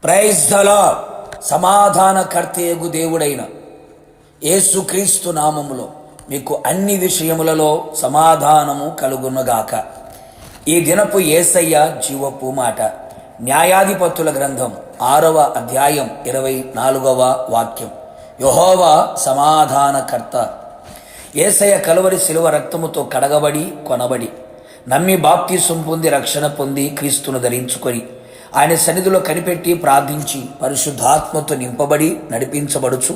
Praise the lord. సమాధానకర్తయగు దేవుడైన యేసుక్రీస్తు నామములో మీకు అన్ని విషయములలో సమాధానము కలుగునుగాక. ఈ దినపు యేసయ్య జీవపు మాట. న్యాయాధిపతుల గ్రంథం 6వ అధ్యాయం 24వ వాక్యం. యెహోవా సమాధానకర్త. యేసయ్య కలువరి శిలువ రక్తముతో కడగబడి కొనబడి నమ్మి బాప్తిసం పొంది రక్షణ పొంది క్రీస్తును ధరించుకొని ఆయన సన్నిధిలో కనిపెట్టి ప్రార్థించి పరిశుద్ధాత్మతో నింపబడి నడిపించబడుచు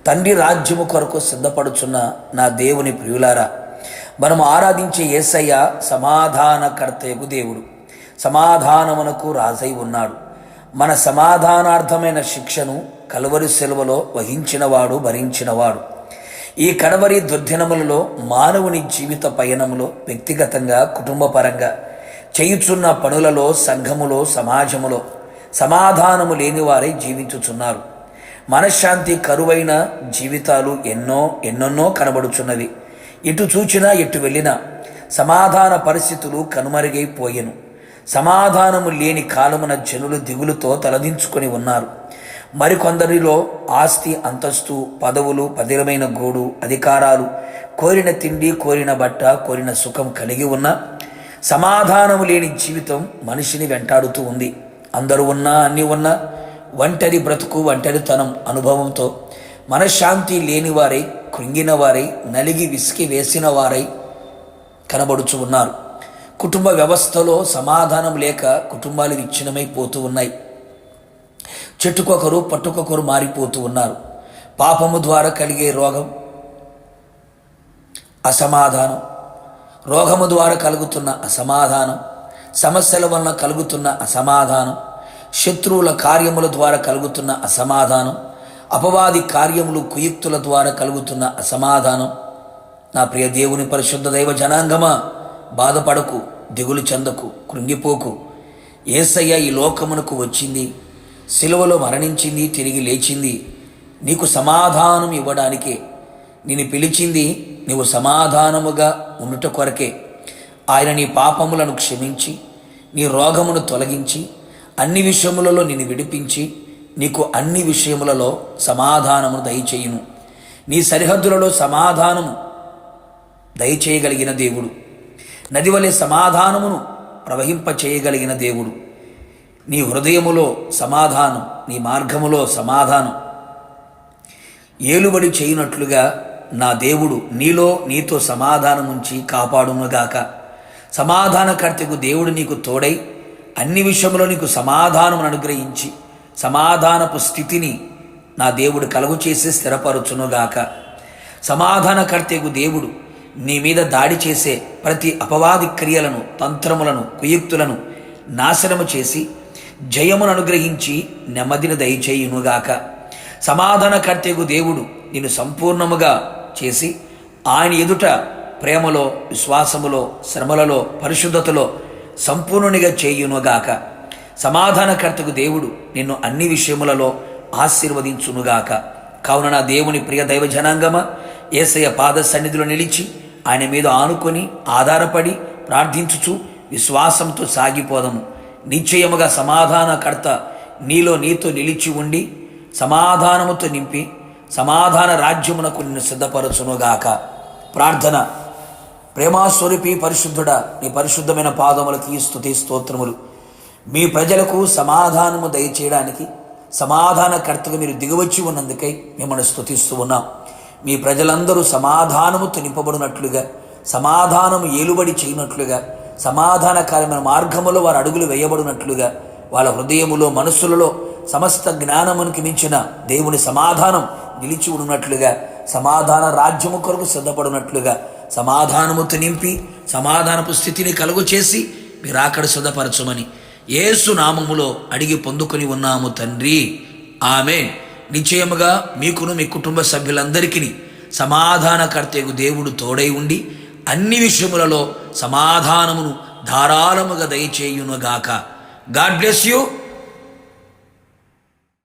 తండ్రి రాజ్యము కొరకు సిద్ధపడుచున్న నా దేవుని ప్రియులారా, మనము ఆరాధించే యేసయ్య సమాధానకర్తయగు దేవుడు. సమాధానమునకు రాజై ఉన్నాడు. మన సమాధానార్థమైన శిక్షను కలువరి శిలువలో వహించినవాడు, భరించినవాడు. ఈ కడవరి దుర్దినములలో మానవుని జీవిత పయనములో వ్యక్తిగతంగా, కుటుంబపరంగా చేయుచున్న పనులలో, సంఘములో, సమాజములో సమాధానము లేని వారై జీవించుచున్నారు. మనశ్శాంతి కరువైన జీవితాలు ఎన్నెన్నో కనబడుచున్నవి. ఇటు చూచినా ఎటు వెళ్ళినా సమాధాన పరిస్థితులు కనుమరుగైపోయెను. సమాధానము లేని కాలమున జనులు దిగులుతో తలదించుకొని ఉన్నారు. మరికొందరిలో ఆస్తి, అంతస్తు, పదవులు, పదిలమైన గోడు, అధికారాలు, కోరిన తిండి, కోరిన బట్ట, కోరిన సుఖం కలిగి ఉన్న సమాధానము లేని జీవితం మనిషిని వెంటాడుతూ ఉంది. అందరూ ఉన్నా, అన్నీ ఉన్నా ఒంటరి బ్రతుకు, ఒంటరితనం అనుభవంతో మనశ్శాంతి లేని వారై, కృంగిన వారై, నలిగి విసికి వేసిన వారై కనబడుచు ఉన్నారు. కుటుంబ వ్యవస్థలో సమాధానం లేక కుటుంబాలు విచ్ఛిన్నమైపోతూ ఉన్నాయి. చెట్టుకొకరు పట్టుకొకరు మారిపోతూ ఉన్నారు. పాపము ద్వారా కలిగే రోగం, అసమాధానం, రోగము ద్వారా కలుగుతున్న అసమాధానం, సమస్యల వలన కలుగుతున్న అసమాధానం, శత్రువుల కార్యముల ద్వారా కలుగుతున్న అసమాధానం, అపవాది కార్యములు, కుయుక్తుల ద్వారా కలుగుతున్న అసమాధానం. నా ప్రియ దేవుని పరిశుద్ధ దైవ జనాంగమా, బాధపడకు, దిగులు చెందకు, కృంగిపోకు. యేసయ్య ఈ లోకమునకు వచ్చింది, సిలువలో మరణించింది, తిరిగి లేచింది నీకు సమాధానం ఇవ్వడానికే. నిన్ను పిలిచింది నీవు సమాధానముగా ఉండుట కొరకే. ఆయన నీ పాపములను క్షమించి, నీ రోగమును తొలగించి, అన్ని విషయములలో నిన్ను విడిపించి, నీకు అన్ని విషయములలో సమాధానమును దయచేయును. నీ సరిహద్దులలో సమాధానము దయచేయగలిగిన దేవుడు, నది వలె సమాధానమును ప్రవహింపచేయగలిగిన దేవుడు. నీ హృదయములో సమాధానం, నీ మార్గములో సమాధానం ఏలుబడి చేయునట్లుగా నా దేవుడు నీలో, నీతో సమాధానం ఉంచి కాపాడునుగాక. సమాధానకర్తకు దేవుడు నీకు తోడై అన్ని విషయంలో నీకు సమాధానం అనుగ్రహించి సమాధానపు స్థితిని నా దేవుడు కలుగు చేసి స్థిరపరచునుగాక. సమాధానకర్తకు దేవుడు నీ మీద దాడి చేసే ప్రతి అపవాది క్రియలను, తంత్రములను, కుయుక్తులను నాశనము చేసి జయమును అనుగ్రహించి నెమ్మదిని దయచేయునుగాక. సమాధానకర్తకు దేవుడు నిన్ను సంపూర్ణముగా చేసి ఆయన ఎదుట ప్రేమలో, విశ్వాసములో, శ్రమలలో, పరిశుద్ధతలో సంపూర్ణునిగా చేయునుగాక. సమాధానకర్తకు దేవుడు నిన్ను అన్ని విషయములలో ఆశీర్వదించునుగాక. కావున నా దేవుని ప్రియ దైవ జనాంగమ, యేసయ్య పాద సన్నిధిలో నిలిచి ఆయన మీద ఆనుకొని ఆధారపడి ప్రార్థించుచు విశ్వాసంతో సాగిపోదము. నిశ్చయముగా సమాధానకర్త నీలో, నీతో నిలిచి ఉండి సమాధానముతో నింపి సమాధాన రాజ్యమునకు నిన్ను సిద్ధపరచునుగాక. ప్రార్థన. ప్రేమాస్వరూపి పరిశుద్ధుడా, నీ పరిశుద్ధమైన పాదములకి స్తుతి స్తోత్రములు. మీ ప్రజలకు సమాధానము దయచేయడానికి సమాధానకర్తగా మీరు దిగవచ్చి ఉన్నందుకై మిమ్మల్ని స్తుతిస్తూ ఉన్నాం. మీ ప్రజలందరూ సమాధానముతో నింపబడినట్లుగా, సమాధానము ఏలుబడి చేయనట్లుగా, సమాధానకరమైన మార్గములో వారు అడుగులు వేయబడినట్లుగా, వాళ్ళ హృదయములో, మనస్సులలో సమస్త జ్ఞానమునికి మించిన దేవుని సమాధానం నిలిచి ఉన్నట్లుగా, సమాధాన రాజ్యము కొరకు సిద్ధపడినట్లుగా సమాధానముతో నింపి సమాధానపు స్థితిని కలుగు చేసి మీరు అక్కడ సిద్ధపరచమని యేసు నామములో అడిగి పొందుకొని ఉన్నాము తండ్రి, ఆమేన్. నిశ్చయముగా మీకును మీ కుటుంబ సభ్యులందరికీ సమాధానకర్తకు దేవుడు తోడై ఉండి అన్ని విషయములలో సమాధానమును ధారాళముగా దయచేయునుగాక. God bless you.